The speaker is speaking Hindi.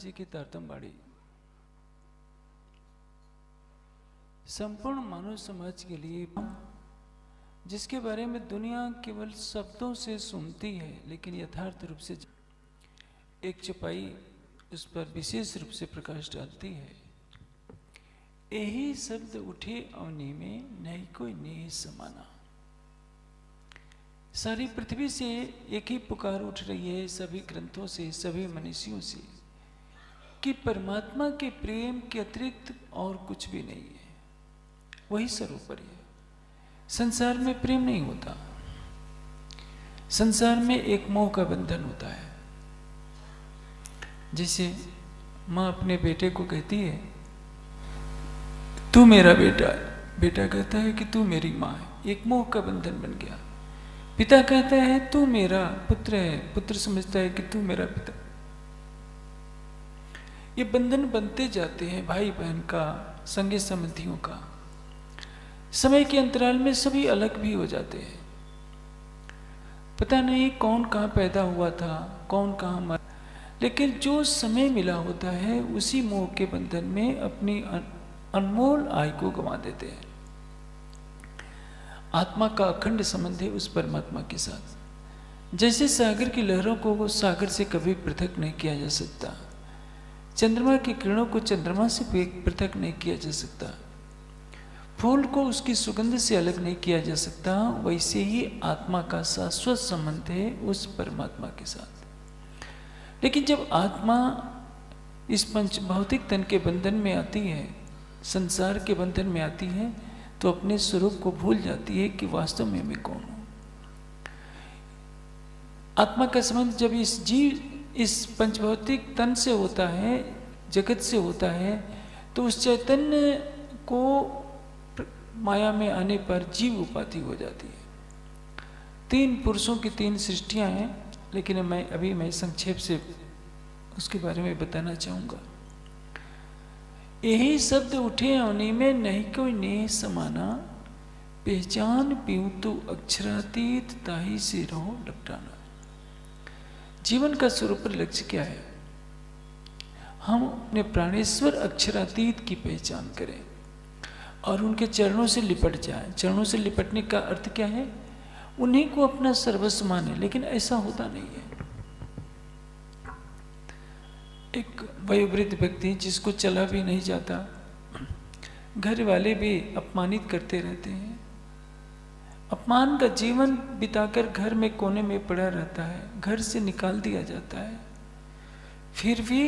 जी की तारतमबाड़ी संपूर्ण मानव समाज के लिए, जिसके बारे में दुनिया केवल शब्दों से सुनती है लेकिन यथार्थ रूप से एक छपाई उस पर विशेष रूप से प्रकाश डालती है। यही शब्द उठे अवनी में नहीं कोई नेह समाना। सारी पृथ्वी से एक ही पुकार उठ रही है, सभी ग्रंथों से, सभी मनीषियों से, कि परमात्मा के प्रेम के अतिरिक्त और कुछ भी नहीं है, वही सर्वोपरि है। संसार में प्रेम नहीं होता, संसार में एक मोह का बंधन होता है। जैसे माँ अपने बेटे को कहती है तू मेरा बेटा है, बेटा कहता है कि तू मेरी माँ है, एक मोह का बंधन बन गया। पिता कहता है तू मेरा पुत्र है, पुत्र समझता है कि तू मेरा पिता। ये बंधन बनते जाते हैं भाई बहन का, संगी संबंधियों का। समय के अंतराल में सभी अलग भी हो जाते हैं। पता नहीं कौन कहाँ पैदा हुआ था, कौन कहाँ मरा, लेकिन जो समय मिला होता है उसी मोह के बंधन में अपनी अनमोल आयु को गंवा देते हैं। आत्मा का अखंड संबंध है उस परमात्मा के साथ। जैसे सागर की लहरों को सागर से कभी पृथक नहीं किया जा सकता, चंद्रमा की किरणों को चंद्रमा से पृथक नहीं किया जा सकता, फूल को उसकी सुगंध से अलग नहीं किया जा सकता, वैसे ही आत्मा का शाश्वत संबंध है उस परमात्मा के साथ। लेकिन जब आत्मा इस पंच भौतिक तन के बंधन में आती है, संसार के बंधन में आती है, तो अपने स्वरूप को भूल जाती है कि वास्तव में मैं कौन हूं। आत्मा का संबंध जब इस पंचभौतिक तन से होता है, जगत से होता है, तो उस चैतन्य को माया में आने पर जीव उपाधि हो जाती है। तीन पुरुषों की तीन सृष्टियां हैं, लेकिन मैं संक्षेप से उसके बारे में बताना चाहूंगा। यही शब्द उठे अवनी में नहीं कोई नेह समाना, पहचान पीऊं तो अक्षरातीत ताही से रहो लपटाना। जीवन का स्वरूप लक्ष्य क्या है? हम अपने प्राणेश्वर अक्षरातीत की पहचान करें और उनके चरणों से लिपट जाएं। चरणों से लिपटने का अर्थ क्या है? उन्हीं को अपना सर्वस्व माने, लेकिन ऐसा होता नहीं है। एक वयोवृद्ध व्यक्ति जिसको चला भी नहीं जाता, घर वाले भी अपमानित करते रहते हैं, अपमान का जीवन बिताकर घर में कोने में पड़ा रहता है, घर से निकाल दिया जाता है, फिर भी